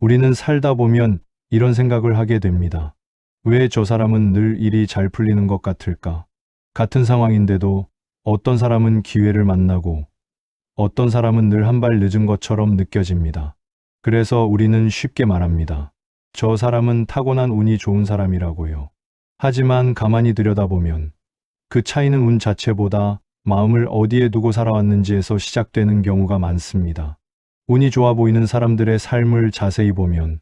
우리는 살다 보면 이런 생각을 하게 됩니다. 왜 저 사람은 늘 일이 잘 풀리는 것 같을까? 같은 상황인데도 어떤 사람은 기회를 만나고 어떤 사람은 늘 한 발 늦은 것처럼 느껴집니다. 그래서 우리는 쉽게 말합니다. 저 사람은 타고난 운이 좋은 사람이라고요. 하지만 가만히 들여다보면 그 차이는 운 자체보다 마음을 어디에 두고 살아왔는지에서 시작되는 경우가 많습니다. 운이 좋아 보이는 사람들의 삶을 자세히 보면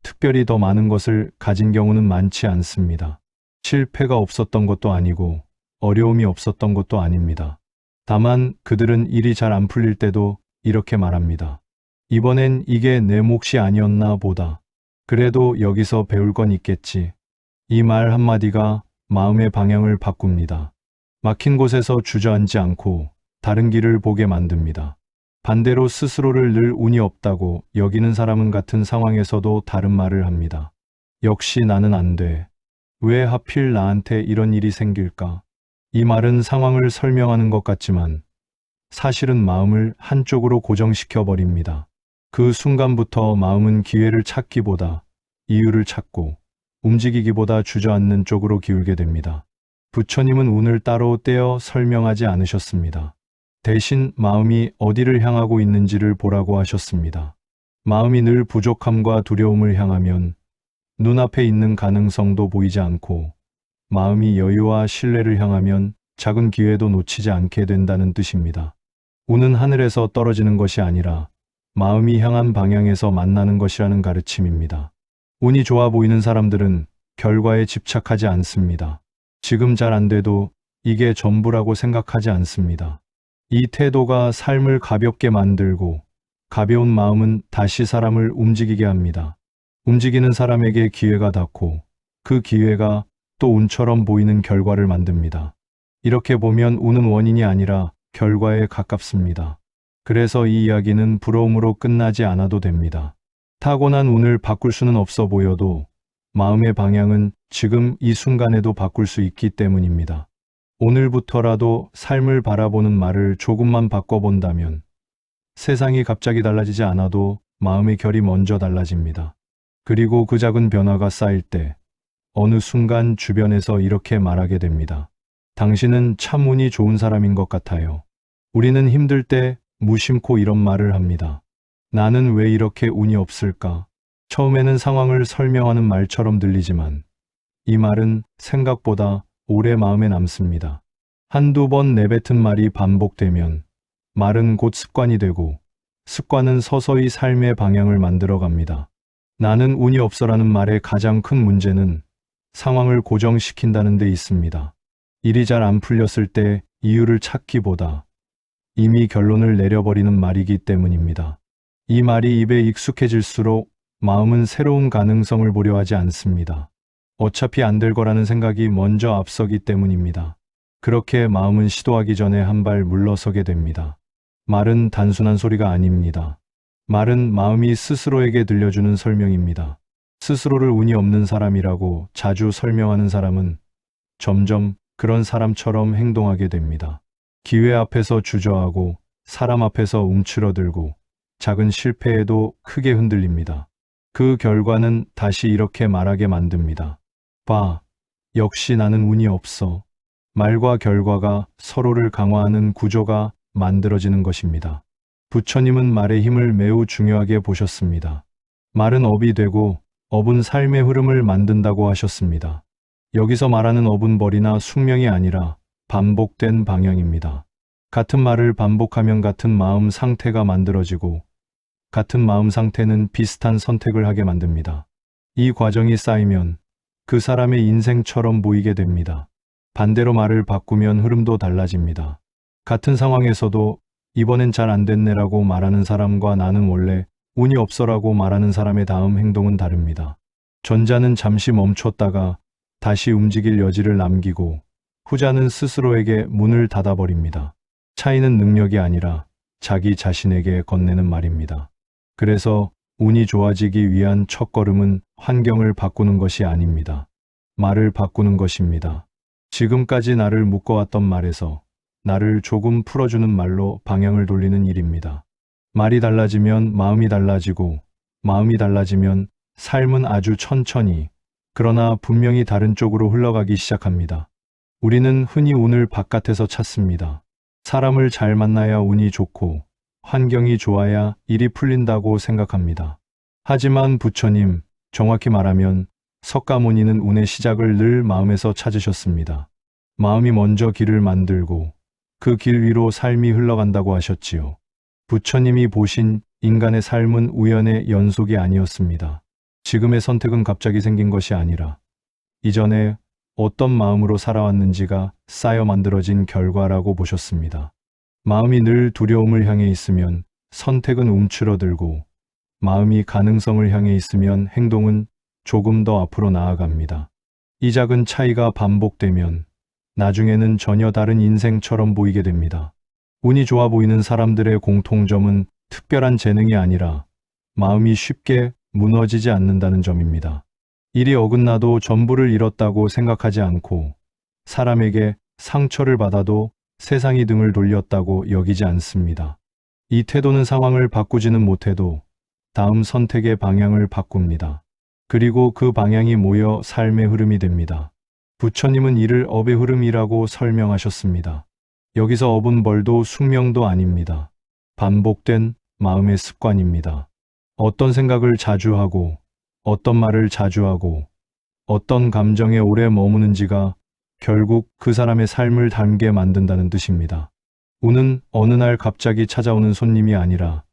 특별히 더 많은 것을 가진 경우는 많지 않습니다. 실패가 없었던 것도 아니고 어려움이 없었던 것도 아닙니다. 다만 그들은 일이 잘 안 풀릴 때도 이렇게 말합니다. 이번엔 이게 내 몫이 아니었나 보다. 그래도 여기서 배울 건 있겠지. 이 말 한마디가 마음의 방향을 바꿉니다. 막힌 곳에서 주저앉지 않고 다른 길을 보게 만듭니다. 반대로 스스로를 늘 운이 없다고 여기는 사람은 같은 상황에서도 다른 말을 합니다. 역시 나는 안 돼. 왜 하필 나한테 이런 일이 생길까? 이 말은 상황을 설명하는 것 같지만 사실은 마음을 한쪽으로 고정시켜 버립니다. 그 순간부터 마음은 기회를 찾기보다 이유를 찾고 움직이기보다 주저앉는 쪽으로 기울게 됩니다. 부처님은 운을 따로 떼어 설명하지 않으셨습니다. 대신 마음이 어디를 향하고 있는지를 보라고 하셨습니다. 마음이 늘 부족함과 두려움을 향하면 눈앞에 있는 가능성도 보이지 않고 마음이 여유와 신뢰를 향하면 작은 기회도 놓치지 않게 된다는 뜻입니다. 운은 하늘에서 떨어지는 것이 아니라 마음이 향한 방향에서 만나는 것이라는 가르침입니다. 운이 좋아 보이는 사람들은 결과에 집착하지 않습니다. 지금 잘 안 돼도 이게 전부라고 생각하지 않습니다. 이 태도가 삶을 가볍게 만들고 가벼운 마음은 다시 사람을 움직이게 합니다. 움직이는 사람에게 기회가 닿고 그 기회가 또 운처럼 보이는 결과를 만듭니다. 이렇게 보면 운은 원인이 아니라 결과에 가깝습니다. 그래서 이 이야기는 부러움으로 끝나지 않아도 됩니다. 타고난 운을 바꿀 수는 없어 보여도 마음의 방향은 지금 이 순간에도 바꿀 수 있기 때문입니다. 오늘부터라도 삶을 바라보는 말을 조금만 바꿔본다면 세상이 갑자기 달라지지 않아도 마음의 결이 먼저 달라집니다. 그리고 그 작은 변화가 쌓일 때 어느 순간 주변에서 이렇게 말하게 됩니다. 당신은 참 운이 좋은 사람인 것 같아요. 우리는 힘들 때 무심코 이런 말을 합니다. 나는 왜 이렇게 운이 없을까? 처음에는 상황을 설명하는 말처럼 들리지만 이 말은 생각보다 오래 마음에 남습니다. 한두 번 내뱉은 말이 반복되면 말은 곧 습관이 되고 습관은 서서히 삶의 방향을 만들어 갑니다. 나는 운이 없어라는 말의 가장 큰 문제는 상황을 고정시킨다는 데 있습니다. 일이 잘 안 풀렸을 때 이유를 찾기보다 이미 결론을 내려버리는 말이기 때문입니다. 이 말이 입에 익숙해질수록 마음은 새로운 가능성을 보려 하지 않습니다. 어차피 안 될 거라는 생각이 먼저 앞서기 때문입니다. 그렇게 마음은 시도하기 전에 한 발 물러서게 됩니다. 말은 단순한 소리가 아닙니다. 말은 마음이 스스로에게 들려주는 설명입니다. 스스로를 운이 없는 사람이라고 자주 설명하는 사람은 점점 그런 사람처럼 행동하게 됩니다. 기회 앞에서 주저하고 사람 앞에서 움츠러들고 작은 실패에도 크게 흔들립니다. 그 결과는 다시 이렇게 말하게 만듭니다. 봐, 역시 나는 운이 없어. 말과 결과가 서로를 강화하는 구조가 만들어지는 것입니다. 부처님은 말의 힘을 매우 중요하게 보셨습니다. 말은 업이 되고 업은 삶의 흐름을 만든다고 하셨습니다. 여기서 말하는 업은 벌이나 숙명이 아니라 반복된 방향입니다. 같은 말을 반복하면 같은 마음 상태가 만들어지고 같은 마음 상태는 비슷한 선택을 하게 만듭니다. 이 과정이 쌓이면 그 사람의 인생처럼 보이게 됩니다. 반대로 말을 바꾸면 흐름도 달라집니다. 같은 상황에서도 이번엔 잘 안 됐네라고 말하는 사람과 나는 원래 운이 없어라고 말하는 사람의 다음 행동은 다릅니다. 전자는 잠시 멈췄다가 다시 움직일 여지를 남기고 후자는 스스로에게 문을 닫아버립니다. 차이는 능력이 아니라 자기 자신에게 건네는 말입니다. 그래서 운이 좋아지기 위한 첫걸음은 환경을 바꾸는 것이 아닙니다. 말을 바꾸는 것입니다. 지금까지 나를 묶어왔던 말에서 나를 조금 풀어주는 말로 방향을 돌리는 일입니다. 말이 달라지면 마음이 달라지고 마음이 달라지면 삶은 아주 천천히, 그러나 분명히 다른 쪽으로 흘러가기 시작합니다. 우리는 흔히 운을 바깥에서 찾습니다. 사람을 잘 만나야 운이 좋고, 환경이 좋아야 일이 풀린다고 생각합니다. 하지만 부처님, 정확히 말하면 석가모니는 운의 시작을 늘 마음에서 찾으셨습니다. 마음이 먼저 길을 만들고 그 길 위로 삶이 흘러간다고 하셨지요. 부처님이 보신 인간의 삶은 우연의 연속이 아니었습니다. 지금의 선택은 갑자기 생긴 것이 아니라 이전에 어떤 마음으로 살아왔는지가 쌓여 만들어진 결과라고 보셨습니다. 마음이 늘 두려움을 향해 있으면 선택은 움츠러들고, 마음이 가능성을 향해 있으면 행동은 조금 더 앞으로 나아갑니다. 이 작은 차이가 반복되면 나중에는 전혀 다른 인생처럼 보이게 됩니다. 운이 좋아 보이는 사람들의 공통점은 특별한 재능이 아니라 마음이 쉽게 무너지지 않는다는 점입니다. 일이 어긋나도 전부를 잃었다고 생각하지 않고, 사람에게 상처를 받아도 세상이 등을 돌렸다고 여기지 않습니다. 이 태도는 상황을 바꾸지는 못해도 다음 선택의 방향을 바꿉니다. 그리고 그 방향이 모여 삶의 흐름이 됩니다. 부처님은 이를 업의 흐름이라고 설명하셨습니다. 여기서 업은 벌도 숙명도 아닙니다. 반복된 마음의 습관입니다. 어떤 생각을 자주 하고, 어떤 말을 자주 하고, 어떤 감정에 오래 머무는지가 결국 그 사람의 삶을 닮게 만든다는 뜻입니다. 운은 어느 날 갑자기 찾아오는 손님이 아니라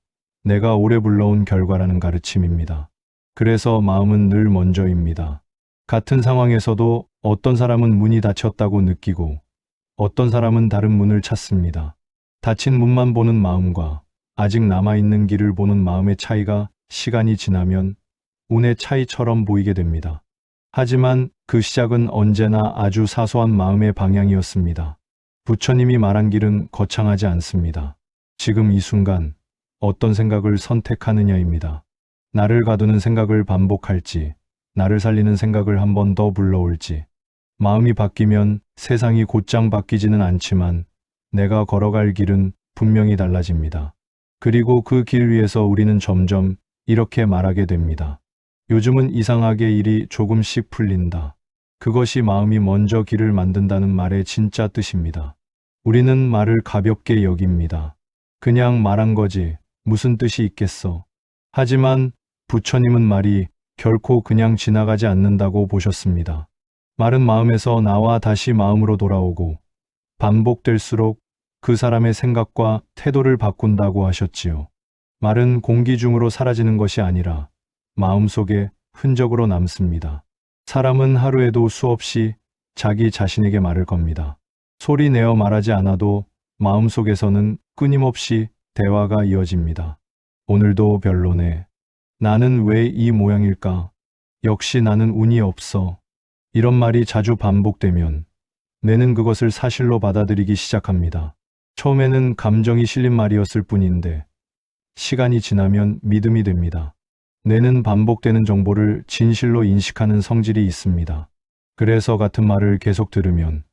내가 오래 불러온 결과라는 가르침입니다. 그래서 마음은 늘 먼저입니다. 같은 상황에서도 어떤 사람은 문이 닫혔다고 느끼고, 어떤 사람은 다른 문을 찾습니다. 닫힌 문만 보는 마음과 아직 남아있는 길을 보는 마음의 차이가 시간이 지나면 운의 차이처럼 보이게 됩니다. 하지만 그 시작은 언제나 아주 사소한 마음의 방향이었습니다. 부처님이 말한 길은 거창하지 않습니다. 지금 이 순간 어떤 생각을 선택하느냐입니다. 나를 가두는 생각을 반복할지, 나를 살리는 생각을 한 번 더 불러올지. 마음이 바뀌면 세상이 곧장 바뀌지는 않지만 내가 걸어갈 길은 분명히 달라집니다. 그리고 그 길 위에서 우리는 점점 이렇게 말하게 됩니다. 요즘은 이상하게 일이 조금씩 풀린다. 그것이 마음이 먼저 길을 만든다는 말의 진짜 뜻입니다. 우리는 말을 가볍게 여깁니다. 그냥 말한 거지, 무슨 뜻이 있겠어. 하지만 부처님은 말이 결코 그냥 지나가지 않는다고 보셨습니다. 말은 마음에서 나와 다시 마음으로 돌아오고, 반복될수록 그 사람의 생각과 태도를 바꾼다고 하셨지요. 말은 공기 중으로 사라지는 것이 아니라 마음속에 흔적으로 남습니다. 사람은 하루에도 수없이 자기 자신에게 말을 겁니다. 소리 내어 말하지 않아도 마음속에서는 끊임없이 대화가 이어집니다. 오늘도 별로네. 나는 왜 이 모양일까? 역시 나는 운이 없어. 이런 말이 자주 반복되면 뇌는 그것을 사실로 받아들이기 시작합니다. 처음에는 감정이 실린 말이었을 뿐인데 시간이 지나면 믿음이 됩니다. 뇌는 반복되는 정보를 진실로 인식하는 성질이 있습니다. 그래서 같은 말을 계속 들으면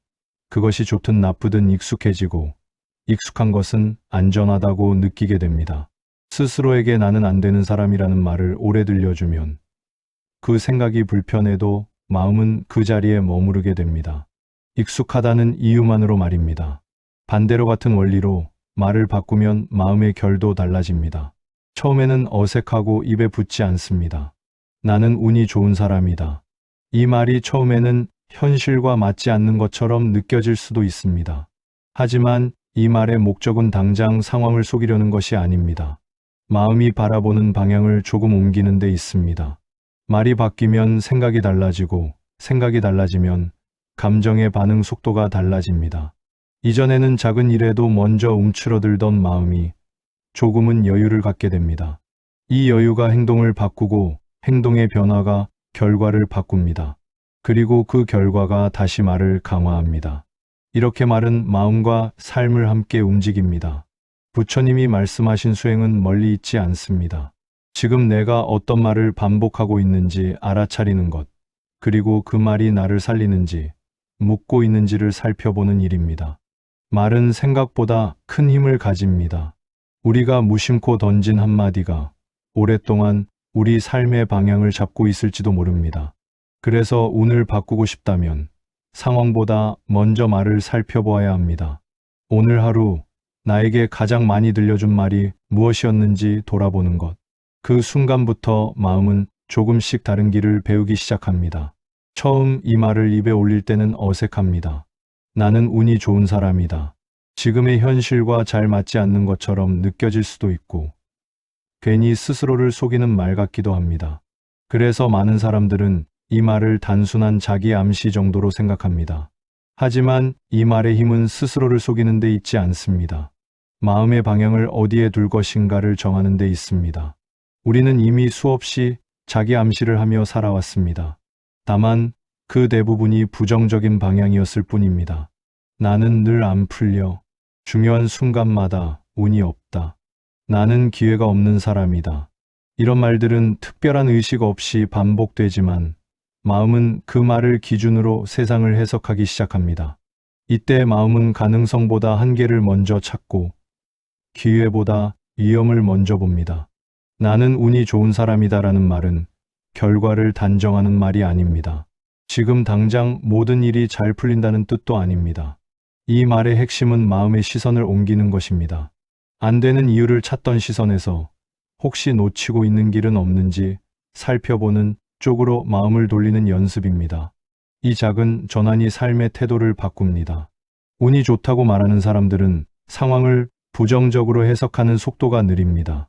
그것이 좋든 나쁘든 익숙해지고, 익숙한 것은 안전하다고 느끼게 됩니다. 스스로에게 나는 안 되는 사람이라는 말을 오래 들려주면 그 생각이 불편해도 마음은 그 자리에 머무르게 됩니다. 익숙하다는 이유만으로 말입니다. 반대로 같은 원리로 말을 바꾸면 마음의 결도 달라집니다. 처음에는 어색하고 입에 붙지 않습니다. 나는 운이 좋은 사람이다. 이 말이 처음에는 현실과 맞지 않는 것처럼 느껴질 수도 있습니다. 하지만 이 말의 목적은 당장 상황을 속이려는 것이 아닙니다. 마음이 바라보는 방향을 조금 옮기는 데 있습니다. 말이 바뀌면 생각이 달라지고, 생각이 달라지면 감정의 반응 속도가 달라집니다. 이전에는 작은 일에도 먼저 움츠러들던 마음이 조금은 여유를 갖게 됩니다. 이 여유가 행동을 바꾸고, 행동의 변화가 결과를 바꿉니다. 그리고 그 결과가 다시 말을 강화합니다. 이렇게 말은 마음과 삶을 함께 움직입니다. 부처님이 말씀하신 수행은 멀리 있지 않습니다. 지금 내가 어떤 말을 반복하고 있는지 알아차리는 것, 그리고 그 말이 나를 살리는지, 묻고 있는지를 살펴보는 일입니다. 말은 생각보다 큰 힘을 가집니다. 우리가 무심코 던진 한마디가 오랫동안 우리 삶의 방향을 잡고 있을지도 모릅니다. 그래서 운을 바꾸고 싶다면 상황보다 먼저 말을 살펴보아야 합니다. 오늘 하루 나에게 가장 많이 들려준 말이 무엇이었는지 돌아보는 것. 그 순간부터 마음은 조금씩 다른 길을 배우기 시작합니다. 처음 이 말을 입에 올릴 때는 어색합니다. 나는 운이 좋은 사람이다. 지금의 현실과 잘 맞지 않는 것처럼 느껴질 수도 있고, 괜히 스스로를 속이는 말 같기도 합니다. 그래서 많은 사람들은 이 말을 단순한 자기 암시 정도로 생각합니다. 하지만 이 말의 힘은 스스로를 속이는 데 있지 않습니다. 마음의 방향을 어디에 둘 것인가를 정하는 데 있습니다. 우리는 이미 수없이 자기 암시를 하며 살아왔습니다. 다만 그 대부분이 부정적인 방향이었을 뿐입니다. 나는 늘 안 풀려. 중요한 순간마다 운이 없다. 나는 기회가 없는 사람이다. 이런 말들은 특별한 의식 없이 반복되지만 마음은 그 말을 기준으로 세상을 해석하기 시작합니다. 이때 마음은 가능성보다 한계를 먼저 찾고 기회보다 위험을 먼저 봅니다. 나는 운이 좋은 사람이다라는 말은 결과를 단정하는 말이 아닙니다. 지금 당장 모든 일이 잘 풀린다는 뜻도 아닙니다. 이 말의 핵심은 마음의 시선을 옮기는 것입니다. 안 되는 이유를 찾던 시선에서 혹시 놓치고 있는 길은 없는지 살펴보는 쪽으로 마음을 돌리는 연습입니다. 이 작은 전환이 삶의 태도를 바꿉니다. 운이 좋다고 말하는 사람들은 상황을 부정적으로 해석하는 속도가 느립니다.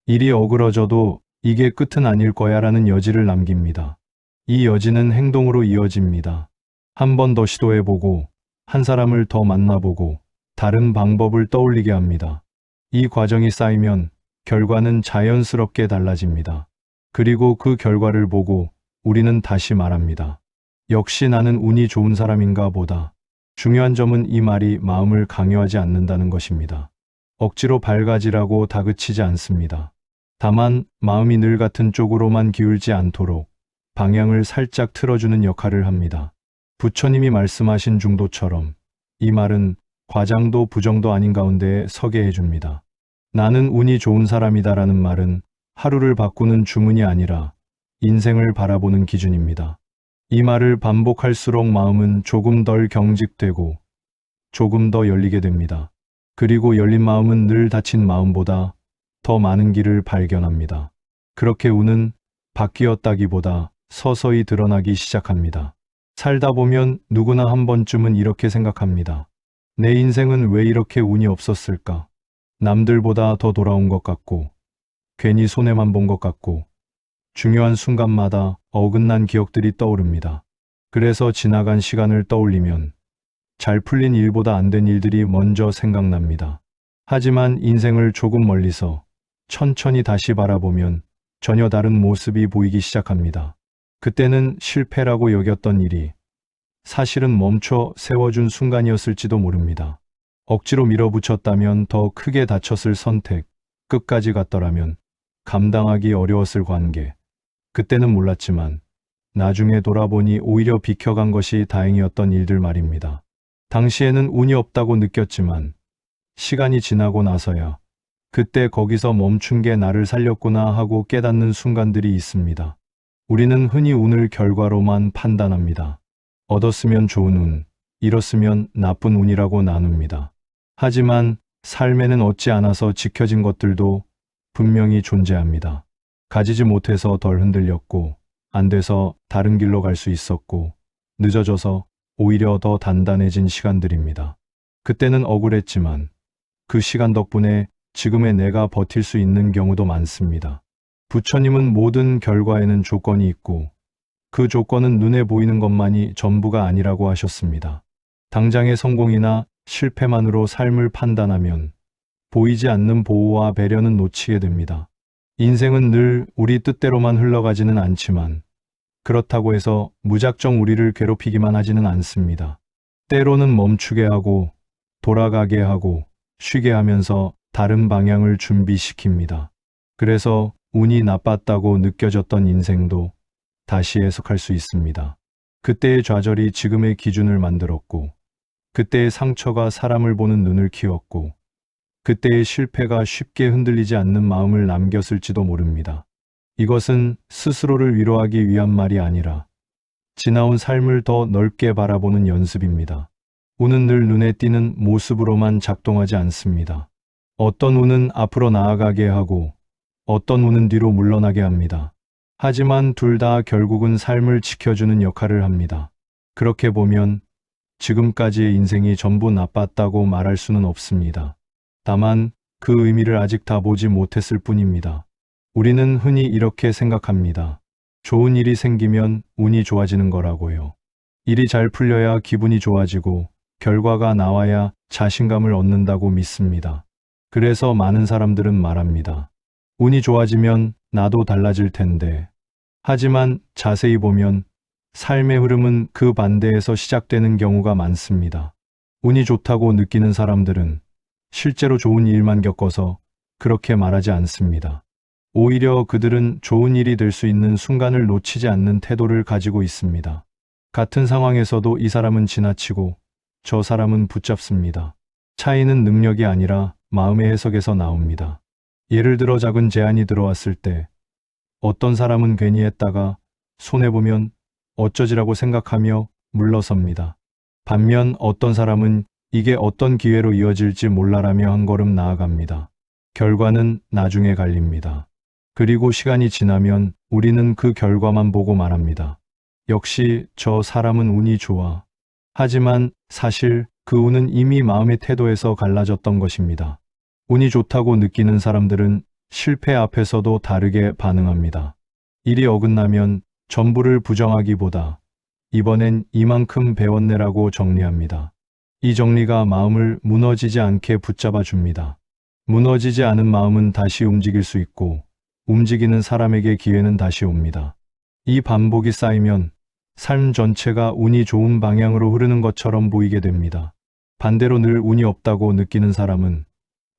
일이 어그러져도 이게 끝은 아닐 거야라는 여지를 남깁니다. 이 여지는 행동으로 이어집니다. 한 번 더 시도해보고, 한 사람을 더 만나보고, 다른 방법을 떠올리게 합니다. 이 과정이 쌓이면 결과는 자연스럽게 달라집니다. 그리고 그 결과를 보고 우리는 다시 말합니다. 역시 나는 운이 좋은 사람인가 보다. 중요한 점은 이 말이 마음을 강요하지 않는다는 것입니다. 억지로 밝아지라고 다그치지 않습니다. 다만 마음이 늘 같은 쪽으로만 기울지 않도록 방향을 살짝 틀어주는 역할을 합니다. 부처님이 말씀하신 중도처럼 이 말은 과장도 부정도 아닌 가운데에 서게 해줍니다. 나는 운이 좋은 사람이다라는 말은 하루를 바꾸는 주문이 아니라 인생을 바라보는 기준입니다. 이 말을 반복할수록 마음은 조금 덜 경직되고 조금 더 열리게 됩니다. 그리고 열린 마음은 늘 닫힌 마음보다 더 많은 길을 발견합니다. 그렇게 운은 바뀌었다기보다 서서히 드러나기 시작합니다. 살다 보면 누구나 한 번쯤은 이렇게 생각합니다. 내 인생은 왜 이렇게 운이 없었을까? 남들보다 더 돌아온 것 같고, 괜히 손해만 본 것 같고, 중요한 순간마다 어긋난 기억들이 떠오릅니다. 그래서 지나간 시간을 떠올리면 잘 풀린 일보다 안 된 일들이 먼저 생각납니다. 하지만 인생을 조금 멀리서 천천히 다시 바라보면 전혀 다른 모습이 보이기 시작합니다. 그때는 실패라고 여겼던 일이 사실은 멈춰 세워준 순간이었을지도 모릅니다. 억지로 밀어붙였다면 더 크게 다쳤을 선택, 끝까지 갔더라면 감당하기 어려웠을 관계. 그때는 몰랐지만 나중에 돌아보니 오히려 비켜간 것이 다행이었던 일들 말입니다. 당시에는 운이 없다고 느꼈지만 시간이 지나고 나서야 그때 거기서 멈춘 게 나를 살렸구나 하고 깨닫는 순간들이 있습니다. 우리는 흔히 운을 결과로만 판단합니다. 얻었으면 좋은 운, 잃었으면 나쁜 운이라고 나눕니다. 하지만 삶에는 얻지 않아서 지켜진 것들도 분명히 존재합니다. 가지지 못해서 덜 흔들렸고, 안 돼서 다른 길로 갈 수 있었고, 늦어져서 오히려 더 단단해진 시간들입니다. 그때는 억울했지만 그 시간 덕분에 지금의 내가 버틸 수 있는 경우도 많습니다. 부처님은 모든 결과에는 조건이 있고 그 조건은 눈에 보이는 것만이 전부가 아니라고 하셨습니다. 당장의 성공이나 실패만으로 삶을 판단하면 보이지 않는 보호와 배려는 놓치게 됩니다. 인생은 늘 우리 뜻대로만 흘러가지는 않지만 그렇다고 해서 무작정 우리를 괴롭히기만 하지는 않습니다. 때로는 멈추게 하고 돌아가게 하고 쉬게 하면서 다른 방향을 준비시킵니다. 그래서 운이 나빴다고 느껴졌던 인생도 다시 해석할 수 있습니다. 그때의 좌절이 지금의 기준을 만들었고, 그때의 상처가 사람을 보는 눈을 키웠고, 그때의 실패가 쉽게 흔들리지 않는 마음을 남겼을지도 모릅니다. 이것은 스스로를 위로하기 위한 말이 아니라 지나온 삶을 더 넓게 바라보는 연습입니다. 운은 늘 눈에 띄는 모습으로만 작동하지 않습니다. 어떤 운은 앞으로 나아가게 하고 어떤 운은 뒤로 물러나게 합니다. 하지만 둘 다 결국은 삶을 지켜주는 역할을 합니다. 그렇게 보면 지금까지의 인생이 전부 나빴다고 말할 수는 없습니다. 다만 그 의미를 아직 다 보지 못했을 뿐입니다. 우리는 흔히 이렇게 생각합니다. 좋은 일이 생기면 운이 좋아지는 거라고요. 일이 잘 풀려야 기분이 좋아지고 결과가 나와야 자신감을 얻는다고 믿습니다. 그래서 많은 사람들은 말합니다. 운이 좋아지면 나도 달라질 텐데. 하지만 자세히 보면 삶의 흐름은 그 반대에서 시작되는 경우가 많습니다. 운이 좋다고 느끼는 사람들은 실제로 좋은 일만 겪어서 그렇게 말하지 않습니다. 오히려 그들은 좋은 일이 될 수 있는 순간을 놓치지 않는 태도를 가지고 있습니다. 같은 상황에서도 이 사람은 지나치고 저 사람은 붙잡습니다. 차이는 능력이 아니라 마음의 해석에서 나옵니다. 예를 들어 작은 제안이 들어왔을 때 어떤 사람은 괜히 했다가 손해보면 어쩌지라고 생각하며 물러섭니다. 반면 어떤 사람은 이게 어떤 기회로 이어질지 몰라라며 한 걸음 나아갑니다. 결과는 나중에 갈립니다. 그리고 시간이 지나면 우리는 그 결과만 보고 말합니다. 역시 저 사람은 운이 좋아. 하지만 사실 그 운은 이미 마음의 태도에서 갈라졌던 것입니다. 운이 좋다고 느끼는 사람들은 실패 앞에서도 다르게 반응합니다. 일이 어긋나면 전부를 부정하기보다 이번엔 이만큼 배웠네라고 정리합니다. 이 정리가 마음을 무너지지 않게 붙잡아 줍니다. 무너지지 않은 마음은 다시 움직일 수 있고 움직이는 사람에게 기회는 다시 옵니다. 이 반복이 쌓이면 삶 전체가 운이 좋은 방향으로 흐르는 것처럼 보이게 됩니다. 반대로 늘 운이 없다고 느끼는 사람은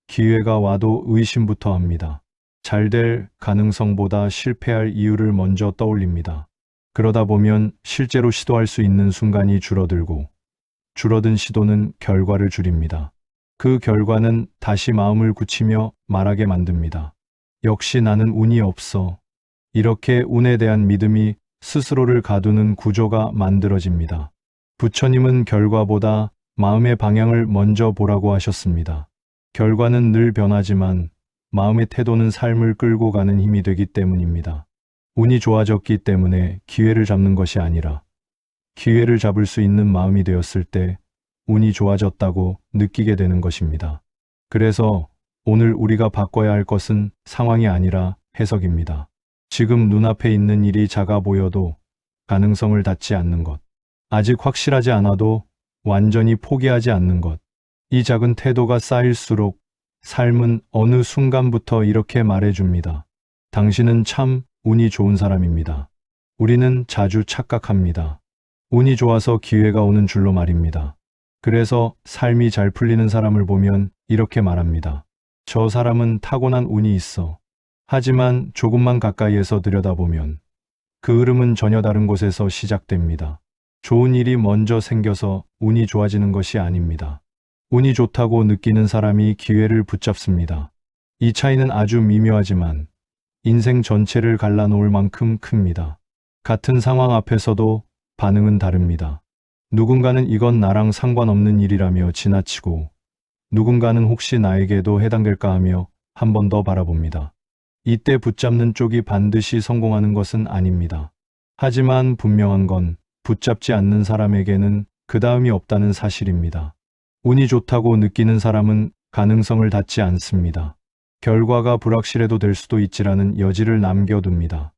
기회가 와도 의심부터 합니다. 잘 될 가능성보다 실패할 이유를 먼저 떠올립니다. 그러다 보면 실제로 시도할 수 있는 순간이 줄어들고 줄어든 시도는 결과를 줄입니다. 그 결과는 다시 마음을 굳히며 말하게 만듭니다. 역시 나는 운이 없어. 이렇게 운에 대한 믿음이 스스로를 가두는 구조가 만들어집니다. 부처님은 결과보다 마음의 방향을 먼저 보라고 하셨습니다. 결과는 늘 변하지만 마음의 태도는 삶을 끌고 가는 힘이 되기 때문입니다. 운이 좋아졌기 때문에 기회를 잡는 것이 아니라 기회를 잡을 수 있는 마음이 되었을 때 운이 좋아졌다고 느끼게 되는 것입니다. 그래서 오늘 우리가 바꿔야 할 것은 상황이 아니라 해석입니다. 지금 눈앞에 있는 일이 작아 보여도 가능성을 닫지 않는 것. 아직 확실하지 않아도 완전히 포기하지 않는 것. 이 작은 태도가 쌓일수록 삶은 어느 순간부터 이렇게 말해줍니다. 당신은 참 운이 좋은 사람입니다. 우리는 자주 착각합니다. 운이 좋아서 기회가 오는 줄로 말입니다. 그래서 삶이 잘 풀리는 사람을 보면 이렇게 말합니다. 저 사람은 타고난 운이 있어. 하지만 조금만 가까이에서 들여다보면 그 흐름은 전혀 다른 곳에서 시작됩니다. 좋은 일이 먼저 생겨서 운이 좋아지는 것이 아닙니다. 운이 좋다고 느끼는 사람이 기회를 붙잡습니다. 이 차이는 아주 미묘하지만 인생 전체를 갈라놓을 만큼 큽니다. 같은 상황 앞에서도 반응은 다릅니다. 누군가는 이건 나랑 상관없는 일이라며 지나치고 누군가는 혹시 나에게도 해당될까 하며 한 번 더 바라봅니다. 이때 붙잡는 쪽이 반드시 성공하는 것은 아닙니다. 하지만 분명한 건 붙잡지 않는 사람에게는 그 다음이 없다는 사실입니다. 운이 좋다고 느끼는 사람은 가능성을 닫지 않습니다. 결과가 불확실해도 될 수도 있지라는 여지를 남겨둡니다.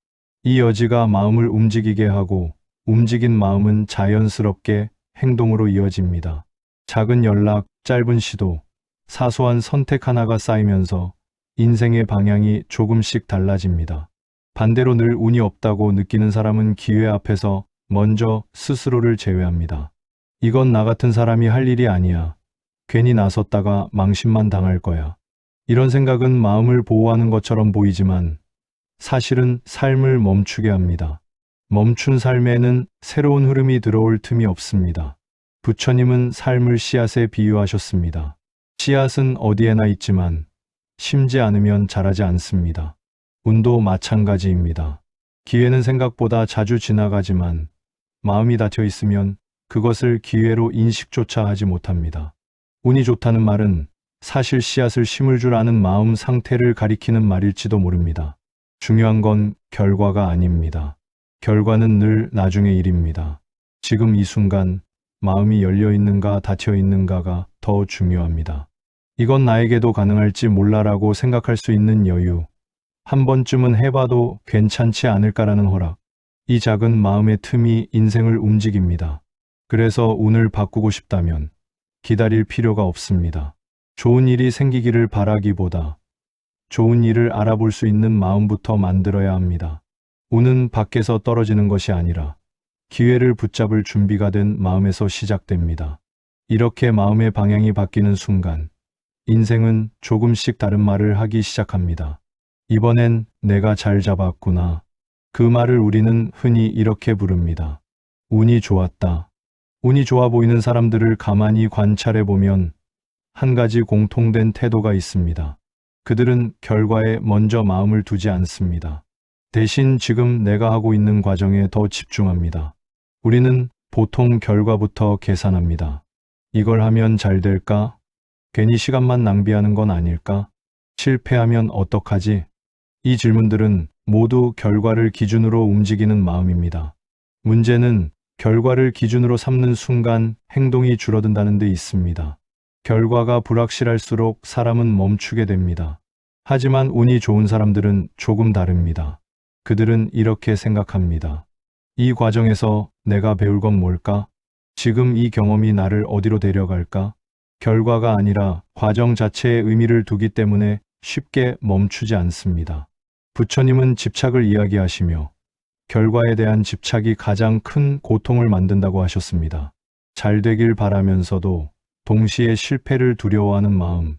이 여지가 마음을 움직이게 하고 움직인 마음은 자연스럽게 행동으로 이어집니다. 작은 연락, 짧은 시도, 사소한 선택 하나가 쌓이면서 인생의 방향이 조금씩 달라집니다. 반대로 늘 운이 없다고 느끼는 사람은 기회 앞에서 먼저 스스로를 제외합니다. 이건 나 같은 사람이 할 일이 아니야. 괜히 나섰다가 망신만 당할 거야. 이런 생각은 마음을 보호하는 것처럼 보이지만 사실은 삶을 멈추게 합니다. 멈춘 삶에는 새로운 흐름이 들어올 틈이 없습니다. 부처님은 삶을 씨앗에 비유하셨습니다. 씨앗은 어디에나 있지만 심지 않으면 자라지 않습니다. 운도 마찬가지입니다. 기회는 생각보다 자주 지나가지만 마음이 닫혀 있으면 그것을 기회로 인식조차 하지 못합니다. 운이 좋다는 말은 사실 씨앗을 심을 줄 아는 마음 상태를 가리키는 말일지도 모릅니다. 중요한 건 결과가 아닙니다. 결과는 늘 나중의 일입니다. 지금 이 순간 마음이 열려 있는가 닫혀 있는가가 더 중요합니다. 이건 나에게도 가능할지 몰라라고 생각할 수 있는 여유, 한 번쯤은 해봐도 괜찮지 않을까라는 허락, 이 작은 마음의 틈이 인생을 움직입니다. 그래서 운을 바꾸고 싶다면 기다릴 필요가 없습니다. 좋은 일이 생기기를 바라기보다 좋은 일을 알아볼 수 있는 마음부터 만들어야 합니다. 운은 밖에서 떨어지는 것이 아니라 기회를 붙잡을 준비가 된 마음에서 시작됩니다. 이렇게 마음의 방향이 바뀌는 순간 인생은 조금씩 다른 말을 하기 시작합니다. 이번엔 내가 잘 잡았구나. 그 말을 우리는 흔히 이렇게 부릅니다. 운이 좋았다. 운이 좋아 보이는 사람들을 가만히 관찰해 보면 한 가지 공통된 태도가 있습니다. 그들은 결과에 먼저 마음을 두지 않습니다. 대신 지금 내가 하고 있는 과정에 더 집중합니다. 우리는 보통 결과부터 계산합니다. 이걸 하면 잘 될까? 괜히 시간만 낭비하는 건 아닐까? 실패하면 어떡하지? 이 질문들은 모두 결과를 기준으로 움직이는 마음입니다. 문제는 결과를 기준으로 삼는 순간 행동이 줄어든다는 데 있습니다. 결과가 불확실할수록 사람은 멈추게 됩니다. 하지만 운이 좋은 사람들은 조금 다릅니다. 그들은 이렇게 생각합니다. 이 과정에서 내가 배울 건 뭘까? 지금 이 경험이 나를 어디로 데려갈까? 결과가 아니라 과정 자체에 의미를 두기 때문에 쉽게 멈추지 않습니다. 부처님은 집착을 이야기하시며 결과에 대한 집착이 가장 큰 고통을 만든다고 하셨습니다. 잘 되길 바라면서도 동시에 실패를 두려워하는 마음,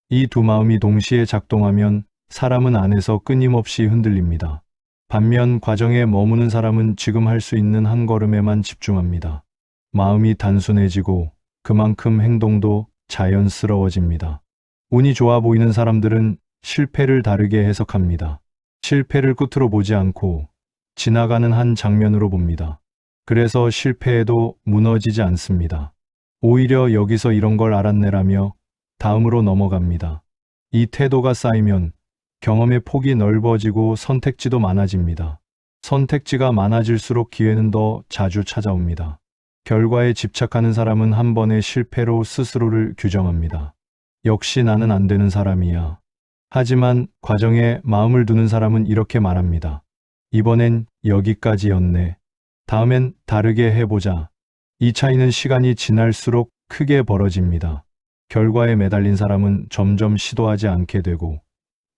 이 두 마음이 동시에 작동하면 사람은 안에서 끊임없이 흔들립니다. 반면 과정에 머무는 사람은 지금 할 수 있는 한 걸음에만 집중합니다. 마음이 단순해지고 그만큼 행동도 자연스러워집니다. 운이 좋아 보이는 사람들은 실패를 다르게 해석합니다. 실패를 끝으로 보지 않고 지나가는 한 장면으로 봅니다. 그래서 실패해도 무너지지 않습니다. 오히려 여기서 이런 걸 알았네라며 다음으로 넘어갑니다. 이 태도가 쌓이면 경험의 폭이 넓어지고 선택지도 많아집니다. 선택지가 많아질수록 기회는 더 자주 찾아옵니다. 결과에 집착하는 사람은 한 번의 실패로 스스로를 규정합니다. 역시 나는 안 되는 사람이야. 하지만 과정에 마음을 두는 사람은 이렇게 말합니다. 이번엔 여기까지였네. 다음엔 다르게 해보자. 이 차이는 시간이 지날수록 크게 벌어집니다. 결과에 매달린 사람은 점점 시도하지 않게 되고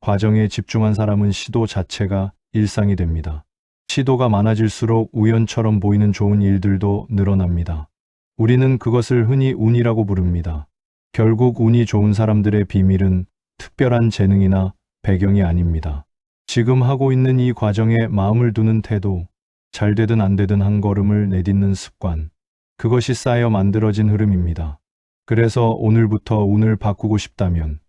과정에 집중한 사람은 시도 자체가 일상이 됩니다. 시도가 많아질수록 우연처럼 보이는 좋은 일들도 늘어납니다. 우리는 그것을 흔히 운이라고 부릅니다. 결국 운이 좋은 사람들의 비밀은 특별한 재능이나 배경이 아닙니다. 지금 하고 있는 이 과정에 마음을 두는 태도, 잘 되든 안 되든 한 걸음을 내딛는 습관, 그것이 쌓여 만들어진 흐름입니다. 그래서 오늘부터 운을 바꾸고 싶다면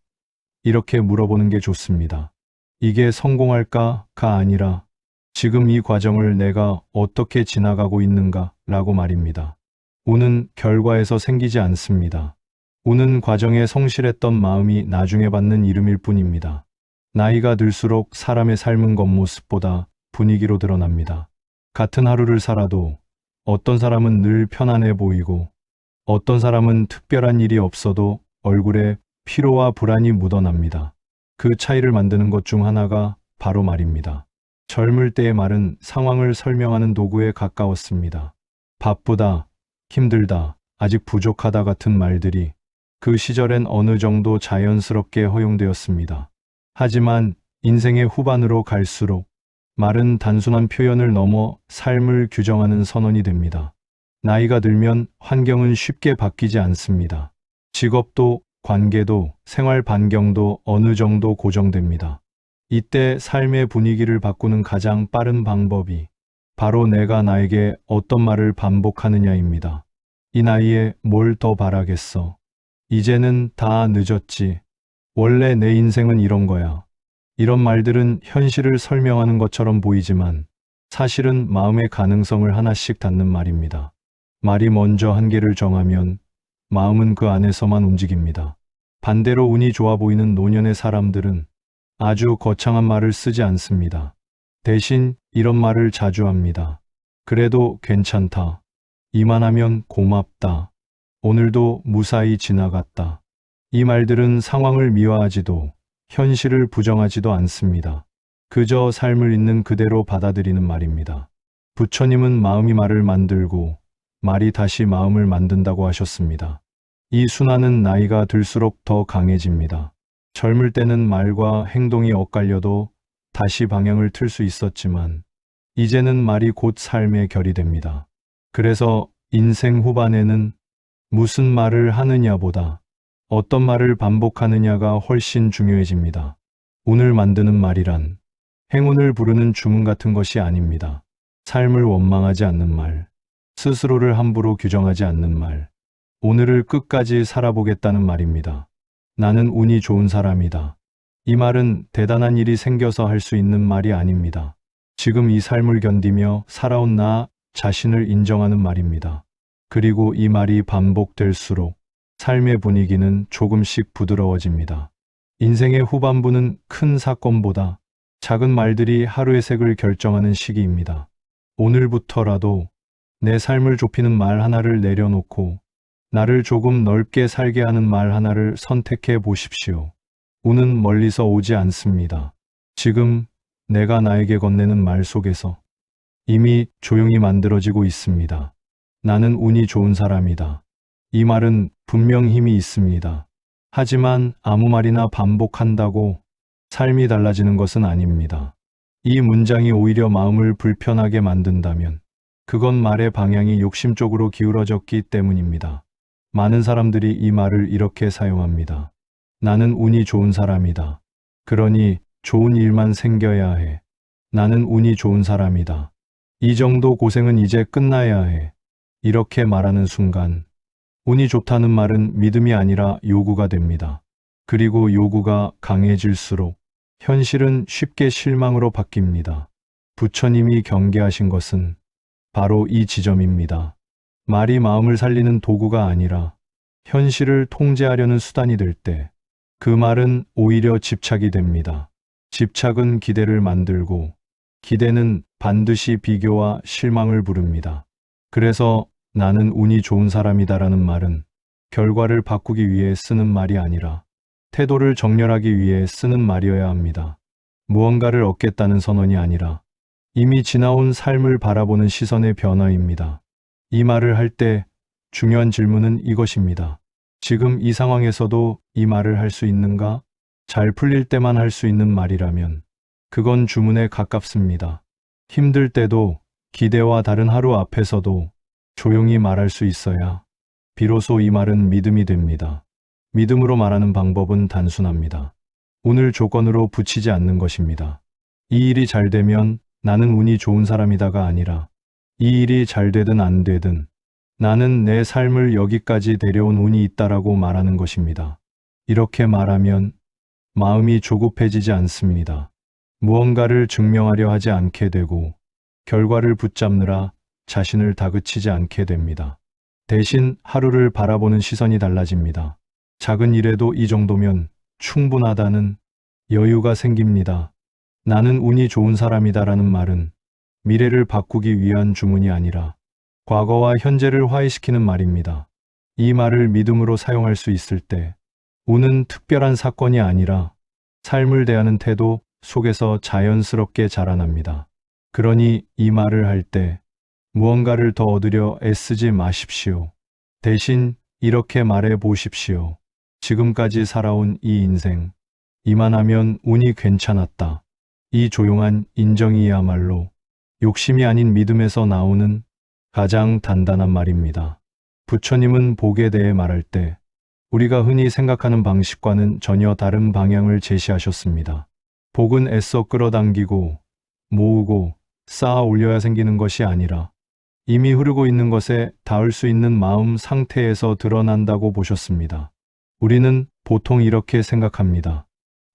이렇게 물어보는 게 좋습니다. 이게 성공할까가 아니라 지금 이 과정을 내가 어떻게 지나가고 있는가 라고 말입니다. 운은 결과에서 생기지 않습니다. 운은 과정에 성실했던 마음이 나중에 받는 이름일 뿐입니다. 나이가 들수록 사람의 삶은 겉모습보다 분위기로 드러납니다. 같은 하루를 살아도 어떤 사람은 늘 편안해 보이고 어떤 사람은 특별한 일이 없어도 얼굴에 피로와 불안이 묻어납니다. 그 차이를 만드는 것 중 하나가 바로 말입니다. 젊을 때의 말은 상황을 설명하는 도구에 가까웠습니다. 바쁘다, 힘들다, 아직 부족하다 같은 말들이 그 시절엔 어느 정도 자연스럽게 허용되었습니다. 하지만 인생의 후반으로 갈수록 말은 단순한 표현을 넘어 삶을 규정하는 선언이 됩니다. 나이가 들면 환경은 쉽게 바뀌지 않습니다. 직업도 관계도 생활 반경도 어느 정도 고정됩니다. 이때 삶의 분위기를 바꾸는 가장 빠른 방법이 바로 내가 나에게 어떤 말을 반복하느냐입니다. 이 나이에 뭘 더 바라겠어. 이제는 다 늦었지. 원래 내 인생은 이런 거야. 이런 말들은 현실을 설명하는 것처럼 보이지만 사실은 마음의 가능성을 하나씩 닫는 말입니다. 말이 먼저 한계를 정하면 마음은 그 안에서만 움직입니다. 반대로 운이 좋아 보이는 노년의 사람들은 아주 거창한 말을 쓰지 않습니다. 대신 이런 말을 자주 합니다. 그래도 괜찮다. 이만하면 고맙다. 오늘도 무사히 지나갔다. 이 말들은 상황을 미화하지도 현실을 부정하지도 않습니다. 그저 삶을 있는 그대로 받아들이는 말입니다. 부처님은 마음이 말을 만들고 말이 다시 마음을 만든다고 하셨습니다. 이 순환은 나이가 들수록 더 강해집니다. 젊을 때는 말과 행동이 엇갈려도 다시 방향을 틀 수 있었지만 이제는 말이 곧 삶의 결이 됩니다. 그래서 인생 후반에는 무슨 말을 하느냐보다 어떤 말을 반복하느냐가 훨씬 중요해집니다. 운을 만드는 말이란 행운을 부르는 주문 같은 것이 아닙니다. 삶을 원망하지 않는 말, 스스로를 함부로 규정하지 않는 말, 오늘을 끝까지 살아보겠다는 말입니다. 나는 운이 좋은 사람이다. 이 말은 대단한 일이 생겨서 할 수 있는 말이 아닙니다. 지금 이 삶을 견디며 살아온 나 자신을 인정하는 말입니다. 그리고 이 말이 반복될수록 삶의 분위기는 조금씩 부드러워집니다. 인생의 후반부는 큰 사건보다 작은 말들이 하루의 색을 결정하는 시기입니다. 오늘부터라도 내 삶을 좁히는 말 하나를 내려놓고 나를 조금 넓게 살게 하는 말 하나를 선택해 보십시오. 운은 멀리서 오지 않습니다. 지금 내가 나에게 건네는 말 속에서 이미 조용히 만들어지고 있습니다. 나는 운이 좋은 사람이다. 이 말은 분명 힘이 있습니다. 하지만 아무 말이나 반복한다고 삶이 달라지는 것은 아닙니다. 이 문장이 오히려 마음을 불편하게 만든다면 그건 말의 방향이 욕심 쪽으로 기울어졌기 때문입니다. 많은 사람들이 이 말을 이렇게 사용합니다. 나는 운이 좋은 사람이다. 그러니 좋은 일만 생겨야 해. 나는 운이 좋은 사람이다. 이 정도 고생은 이제 끝나야 해. 이렇게 말하는 순간 운이 좋다는 말은 믿음이 아니라 요구가 됩니다. 그리고 요구가 강해질수록 현실은 쉽게 실망으로 바뀝니다. 부처님이 경계하신 것은 바로 이 지점입니다. 말이 마음을 살리는 도구가 아니라 현실을 통제하려는 수단이 될 때 그 말은 오히려 집착이 됩니다. 집착은 기대를 만들고 기대는 반드시 비교와 실망을 부릅니다. 그래서 나는 운이 좋은 사람이다라는 말은 결과를 바꾸기 위해 쓰는 말이 아니라 태도를 정렬하기 위해 쓰는 말이어야 합니다. 무언가를 얻겠다는 선언이 아니라 이미 지나온 삶을 바라보는 시선의 변화입니다. 이 말을 할 때 중요한 질문은 이것입니다. 지금 이 상황에서도 이 말을 할 수 있는가? 잘 풀릴 때만 할 수 있는 말이라면 그건 주문에 가깝습니다. 힘들 때도 기대와 다른 하루 앞에서도 조용히 말할 수 있어야 비로소 이 말은 믿음이 됩니다. 믿음으로 말하는 방법은 단순합니다. 운을 조건으로 붙이지 않는 것입니다. 이 일이 잘 되면 나는 운이 좋은 사람이다가 아니라 이 일이 잘 되든 안 되든 나는 내 삶을 여기까지 데려온 운이 있다라고 말하는 것입니다. 이렇게 말하면 마음이 조급해지지 않습니다. 무언가를 증명하려 하지 않게 되고 결과를 붙잡느라 자신을 다그치지 않게 됩니다. 대신 하루를 바라보는 시선이 달라집니다. 작은 일에도 이 정도면 충분하다는 여유가 생깁니다. 나는 운이 좋은 사람이다라는 말은 미래를 바꾸기 위한 주문이 아니라 과거와 현재를 화해시키는 말입니다. 이 말을 믿음으로 사용할 수 있을 때 운은 특별한 사건이 아니라 삶을 대하는 태도 속에서 자연스럽게 자라납니다. 그러니 이 말을 할 때 무언가를 더 얻으려 애쓰지 마십시오. 대신 이렇게 말해 보십시오. 지금까지 살아온 이 인생, 이만하면 운이 괜찮았다. 이 조용한 인정이야말로 욕심이 아닌 믿음에서 나오는 가장 단단한 말입니다. 부처님은 복에 대해 말할 때 우리가 흔히 생각하는 방식과는 전혀 다른 방향을 제시하셨습니다. 복은 애써 끌어당기고 모으고 쌓아 올려야 생기는 것이 아니라 이미 흐르고 있는 것에 닿을 수 있는 마음 상태에서 드러난다고 보셨습니다. 우리는 보통 이렇게 생각합니다.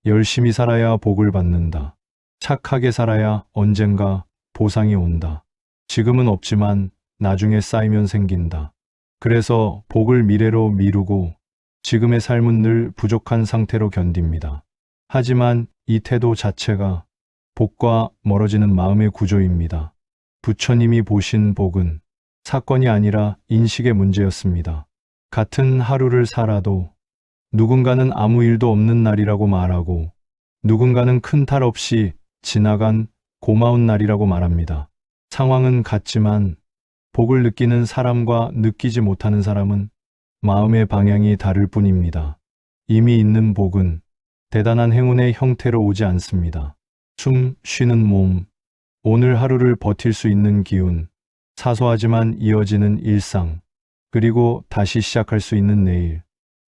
열심히 살아야 복을 받는다. 착하게 살아야 언젠가 보상이 온다. 지금은 없지만 나중에 쌓이면 생긴다. 그래서 복을 미래로 미루고 지금의 삶은 늘 부족한 상태로 견딥니다. 하지만 이 태도 자체가 복과 멀어지는 마음의 구조입니다. 부처님이 보신 복은 사건이 아니라 인식의 문제였습니다. 같은 하루를 살아도 누군가는 아무 일도 없는 날이라고 말하고 누군가는 큰 탈 없이 지나간 고마운 날이라고 말합니다. 상황은 같지만 복을 느끼는 사람과 느끼지 못하는 사람은 마음의 방향이 다를 뿐입니다. 이미 있는 복은 대단한 행운의 형태로 오지 않습니다. 숨 쉬는 몸, 오늘 하루를 버틸 수 있는 기운, 사소하지만 이어지는 일상, 그리고 다시 시작할 수 있는 내일.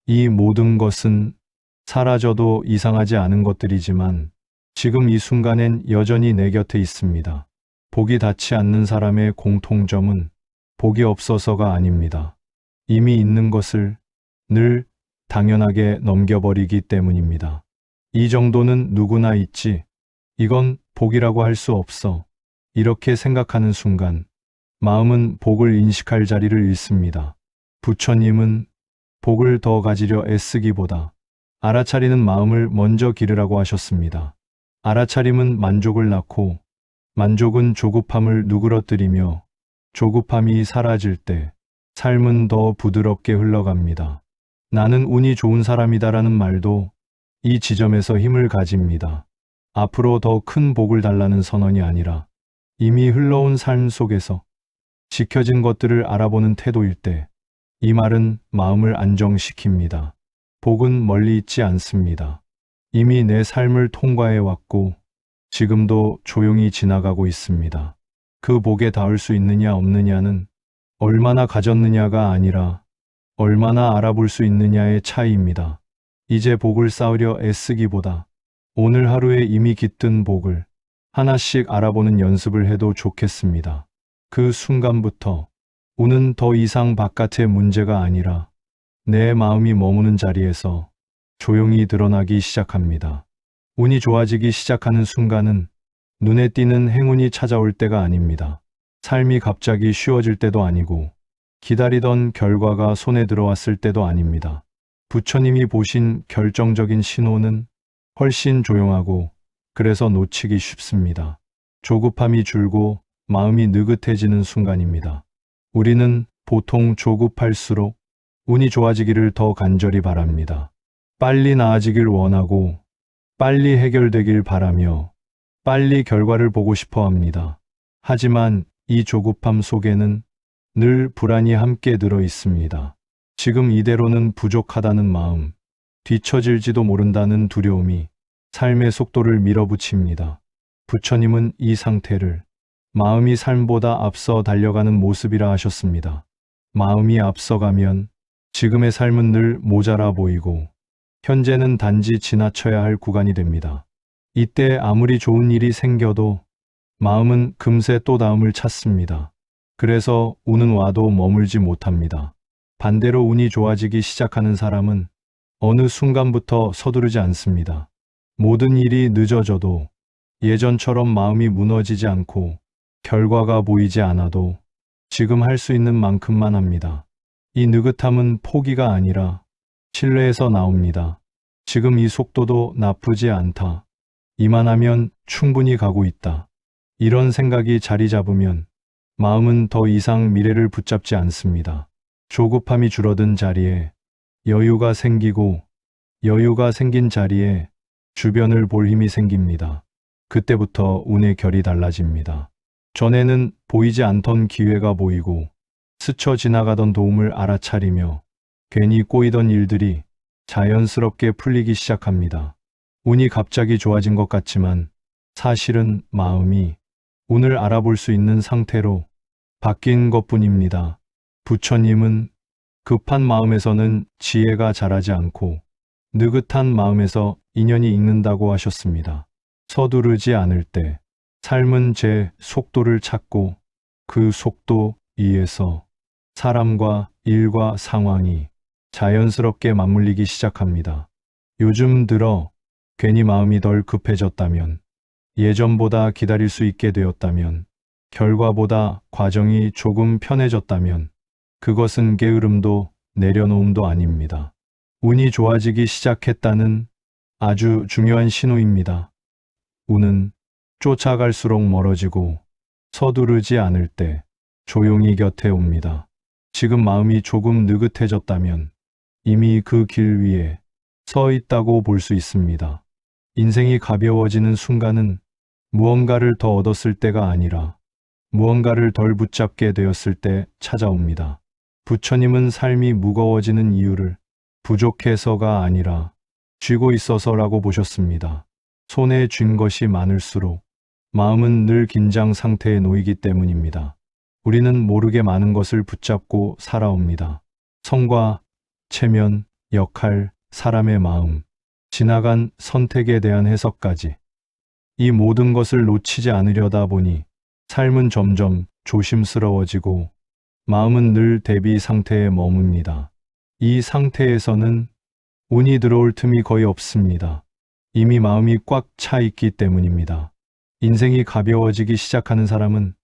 이 모든 것은 사라져도 이상하지 않은 것들이지만 지금 이 순간엔 여전히 내 곁에 있습니다. 복이 닿지 않는 사람의 공통점은 복이 없어서가 아닙니다. 이미 있는 것을 늘 당연하게 넘겨버리기 때문입니다. 이 정도는 누구나 있지. 이건 복이라고 할 수 없어. 이렇게 생각하는 순간 마음은 복을 인식할 자리를 잃습니다. 부처님은 복을 더 가지려 애쓰기보다 알아차리는 마음을 먼저 기르라고 하셨습니다. 알아차림은 만족을 낳고 만족은 조급함을 누그러뜨리며 조급함이 사라질 때 삶은 더 부드럽게 흘러갑니다. 나는 운이 좋은 사람이다라는 말도 이 지점에서 힘을 가집니다. 앞으로 더 큰 복을 달라는 선언이 아니라 이미 흘러온 삶 속에서 지켜진 것들을 알아보는 태도일 때 이 말은 마음을 안정시킵니다. 복은 멀리 있지 않습니다. 이미 내 삶을 통과해 왔고 지금도 조용히 지나가고 있습니다. 그 복에 닿을 수 있느냐 없느냐는 얼마나 가졌느냐가 아니라 얼마나 알아볼 수 있느냐의 차이입니다. 이제 복을 쌓으려 애쓰기보다 오늘 하루에 이미 깃든 복을 하나씩 알아보는 연습을 해도 좋겠습니다. 그 순간부터 운은 더 이상 바깥의 문제가 아니라 내 마음이 머무는 자리에서 조용히 드러나기 시작합니다. 운이 좋아지기 시작하는 순간은 눈에 띄는 행운이 찾아올 때가 아닙니다. 삶이 갑자기 쉬워질 때도 아니고 기다리던 결과가 손에 들어왔을 때도 아닙니다. 부처님이 보신 결정적인 신호는 훨씬 조용하고 그래서 놓치기 쉽습니다. 조급함이 줄고 마음이 느긋해지는 순간입니다. 우리는 보통 조급할수록 운이 좋아지기를 더 간절히 바랍니다. 빨리 나아지길 원하고 빨리 해결되길 바라며 빨리 결과를 보고 싶어 합니다. 하지만 이 조급함 속에는 늘 불안이 함께 들어 있습니다. 지금 이대로는 부족하다는 마음, 뒤처질지도 모른다는 두려움이 삶의 속도를 밀어붙입니다. 부처님은 이 상태를 마음이 삶보다 앞서 달려가는 모습이라 하셨습니다. 마음이 앞서가면 지금의 삶은 늘 모자라 보이고 현재는 단지 지나쳐야 할 구간이 됩니다. 이때 아무리 좋은 일이 생겨도 마음은 금세 또 다음을 찾습니다. 그래서 운은 와도 머물지 못합니다. 반대로 운이 좋아지기 시작하는 사람은 어느 순간부터 서두르지 않습니다. 모든 일이 늦어져도 예전처럼 마음이 무너지지 않고 결과가 보이지 않아도 지금 할 수 있는 만큼만 합니다. 이 느긋함은 포기가 아니라 신뢰에서 나옵니다. 지금 이 속도도 나쁘지 않다. 이만하면 충분히 가고 있다. 이런 생각이 자리 잡으면 마음은 더 이상 미래를 붙잡지 않습니다. 조급함이 줄어든 자리에 여유가 생기고 여유가 생긴 자리에 주변을 볼 힘이 생깁니다. 그때부터 운의 결이 달라집니다. 전에는 보이지 않던 기회가 보이고 스쳐 지나가던 도움을 알아차리며 괜히 꼬이던 일들이 자연스럽게 풀리기 시작합니다. 운이 갑자기 좋아진 것 같지만 사실은 마음이 운을 알아볼 수 있는 상태로 바뀐 것뿐입니다. 부처님은 급한 마음에서는 지혜가 자라지 않고 느긋한 마음에서 인연이 익는다고 하셨습니다. 서두르지 않을 때 삶은 제 속도를 찾고 그 속도 위에서 사람과 일과 상황이 자연스럽게 맞물리기 시작합니다. 요즘 들어 괜히 마음이 덜 급해졌다면, 예전보다 기다릴 수 있게 되었다면, 결과보다 과정이 조금 편해졌다면, 그것은 게으름도 내려놓음도 아닙니다. 운이 좋아지기 시작했다는 아주 중요한 신호입니다. 운은 쫓아갈수록 멀어지고 서두르지 않을 때 조용히 곁에 옵니다. 지금 마음이 조금 느긋해졌다면 이미 그 길 위에 서 있다고 볼 수 있습니다. 인생이 가벼워지는 순간은 무언가를 더 얻었을 때가 아니라 무언가를 덜 붙잡게 되었을 때 찾아옵니다. 부처님은 삶이 무거워지는 이유를 부족해서가 아니라 쥐고 있어서라고 보셨습니다. 손에 쥔 것이 많을수록 마음은 늘 긴장 상태에 놓이기 때문입니다. 우리는 모르게 많은 것을 붙잡고 살아옵니다. 성과, 체면, 역할, 사람의 마음, 지나간 선택에 대한 해석까지. 이 모든 것을 놓치지 않으려다 보니 삶은 점점 조심스러워지고 마음은 늘 대비 상태에 머뭅니다. 이 상태에서는 운이 들어올 틈이 거의 없습니다. 이미 마음이 꽉 차 있기 때문입니다. 인생이 가벼워지기 시작하는 사람은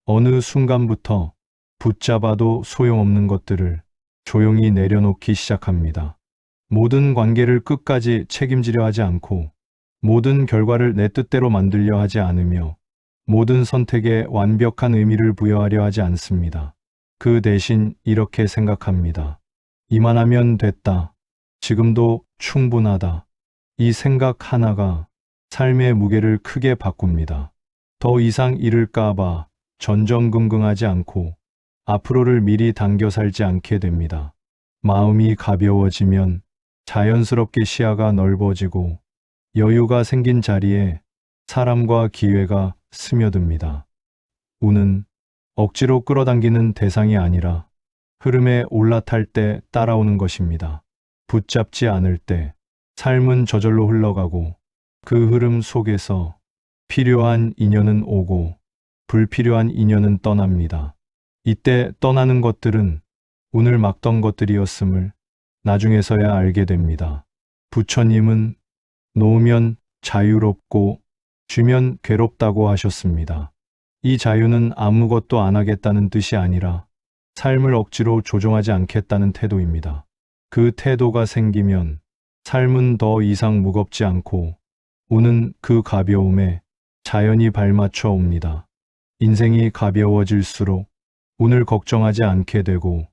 어느 순간부터 붙잡아도 소용없는 것들을 조용히 내려놓기 시작합니다. 모든 관계를 끝까지 책임지려 하지 않고 모든 결과를 내 뜻대로 만들려 하지 않으며 모든 선택에 완벽한 의미를 부여하려 하지 않습니다. 그 대신 이렇게 생각합니다. 이만하면 됐다. 지금도 충분하다. 이 생각 하나가 삶의 무게를 크게 바꿉니다. 더 이상 잃을까봐 전전긍긍하지 않고 앞으로를 미리 당겨 살지 않게 됩니다. 마음이 가벼워지면 자연스럽게 시야가 넓어지고 여유가 생긴 자리에 사람과 기회가 스며듭니다. 운은 억지로 끌어당기는 대상이 아니라 흐름에 올라탈 때 따라오는 것입니다. 붙잡지 않을 때 삶은 저절로 흘러가고 그 흐름 속에서 필요한 인연은 오고 불필요한 인연은 떠납니다. 이때 떠나는 것들은 운을 막던 것들이었음을 나중에서야 알게 됩니다. 부처님은 놓으면 자유롭고 쥐면 괴롭다고 하셨습니다. 이 자유는 아무것도 안 하겠다는 뜻이 아니라 삶을 억지로 조종하지 않겠다는 태도입니다. 그 태도가 생기면 삶은 더 이상 무겁지 않고 운은 그 가벼움에 자연히 발맞춰 옵니다. 인생이 가벼워질수록 운을 걱정하지 않게 되고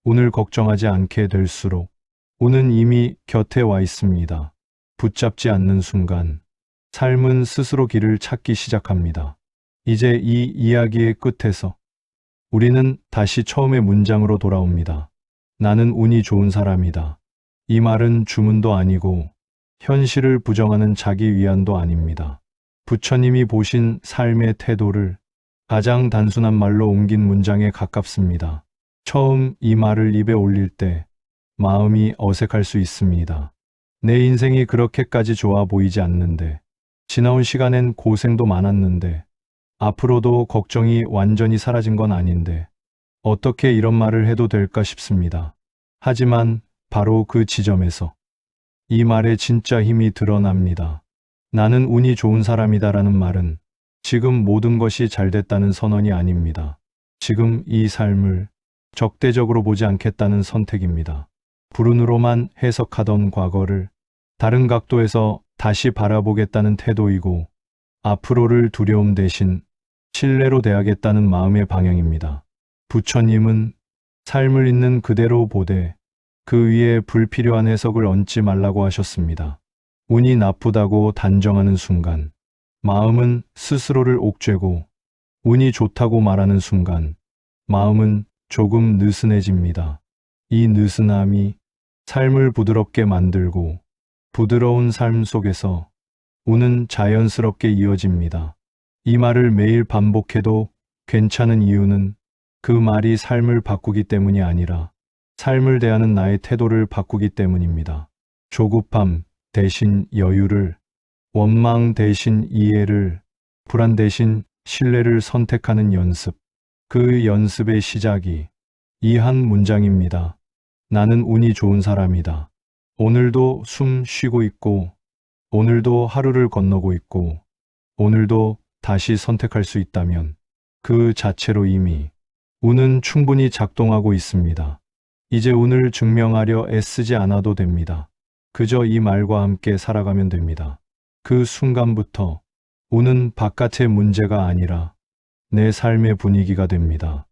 운을 걱정하지 않게 될수록 운은 이미 곁에 와 있습니다. 붙잡지 않는 순간 삶은 스스로 길을 찾기 시작합니다. 이제 이 이야기의 끝에서 우리는 다시 처음의 문장으로 돌아옵니다. 나는 운이 좋은 사람이다. 이 말은 주문도 아니고 현실을 부정하는 자기 위안도 아닙니다. 부처님이 보신 삶의 태도를 가장 단순한 말로 옮긴 문장에 가깝습니다. 처음 이 말을 입에 올릴 때 마음이 어색할 수 있습니다. 내 인생이 그렇게까지 좋아 보이지 않는데, 지나온 시간엔 고생도 많았는데, 앞으로도 걱정이 완전히 사라진 건 아닌데, 어떻게 이런 말을 해도 될까 싶습니다. 하지만 바로 그 지점에서 이 말의 진짜 힘이 드러납니다. 나는 운이 좋은 사람이다라는 말은 지금 모든 것이 잘 됐다는 선언이 아닙니다. 지금 이 삶을 적대적으로 보지 않겠다는 선택입니다. 불운으로만 해석하던 과거를 다른 각도에서 다시 바라보겠다는 태도이고 앞으로를 두려움 대신 신뢰로 대하겠다는 마음의 방향입니다. 부처님은 삶을 있는 그대로 보되 그 위에 불필요한 해석을 얹지 말라고 하셨습니다. 운이 나쁘다고 단정하는 순간 마음은 스스로를 옥죄고 운이 좋다고 말하는 순간 마음은 조금 느슨해집니다. 이 느슨함이 삶을 부드럽게 만들고 부드러운 삶 속에서 운은 자연스럽게 이어집니다. 이 말을 매일 반복해도 괜찮은 이유는 그 말이 삶을 바꾸기 때문이 아니라 삶을 대하는 나의 태도를 바꾸기 때문입니다. 조급함 대신 여유를, 원망 대신 이해를, 불안 대신 신뢰를 선택하는 연습. 그 연습의 시작이 이 한 문장입니다. 나는 운이 좋은 사람이다. 오늘도 숨 쉬고 있고 오늘도 하루를 건너고 있고, 오늘도 다시 선택할 수 있다면 그 자체로 이미 운은 충분히 작동하고 있습니다. 이제 운을 증명하려 애쓰지 않아도 됩니다. 그저 이 말과 함께 살아가면 됩니다. 그 순간부터 운은 바깥의 문제가 아니라 내 삶의 분위기가 됩니다.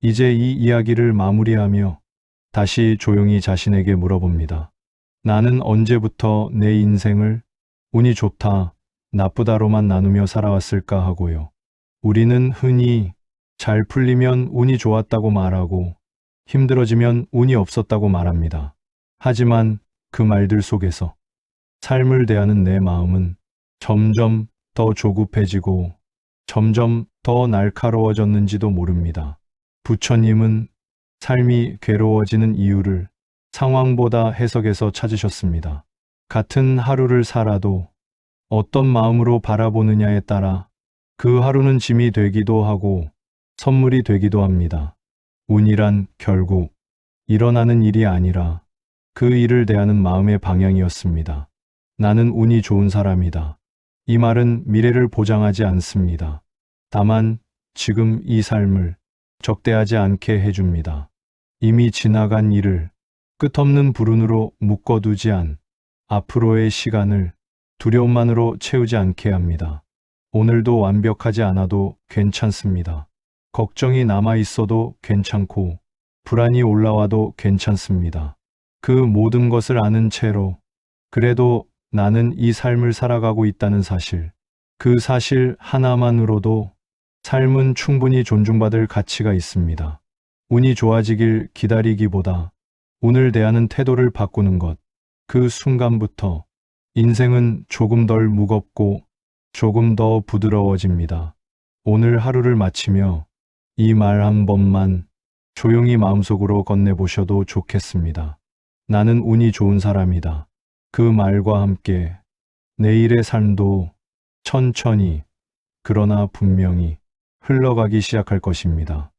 이제 이 이야기를 마무리하며 다시 조용히 자신에게 물어봅니다. 나는 언제부터 내 인생을 운이 좋다, 나쁘다로만 나누며 살아왔을까 하고요. 우리는 흔히 잘 풀리면 운이 좋았다고 말하고 힘들어지면 운이 없었다고 말합니다. 하지만 그 말들 속에서 삶을 대하는 내 마음은 점점 더 조급해지고 점점 더 날카로워졌는지도 모릅니다. 부처님은 삶이 괴로워지는 이유를 상황보다 해석해서 찾으셨습니다. 같은 하루를 살아도 어떤 마음으로 바라보느냐에 따라 그 하루는 짐이 되기도 하고 선물이 되기도 합니다. 운이란 결국 일어나는 일이 아니라 그 일을 대하는 마음의 방향이었습니다. 나는 운이 좋은 사람이다. 이 말은 미래를 보장하지 않습니다. 다만 지금 이 삶을 적대하지 않게 해줍니다. 이미 지나간 일을 끝없는 불운으로 묶어두지 않 앞으로의 시간을 두려움만으로 채우지 않게 합니다. 오늘도 완벽하지 않아도 괜찮습니다. 걱정이 남아 있어도 괜찮고 불안이 올라와도 괜찮습니다. 그 모든 것을 아는 채로 그래도 나는 이 삶을 살아가고 있다는 사실, 그 사실 하나만으로도 삶은 충분히 존중받을 가치가 있습니다. 운이 좋아지길 기다리기보다 운을 대하는 태도를 바꾸는 것, 그 순간부터 인생은 조금 덜 무겁고 조금 더 부드러워집니다. 오늘 하루를 마치며 이 말 한 번만 조용히 마음속으로 건네보셔도 좋겠습니다. 나는 운이 좋은 사람이다. 그 말과 함께 내일의 삶도 천천히 그러나 분명히 흘러가기 시작할 것입니다.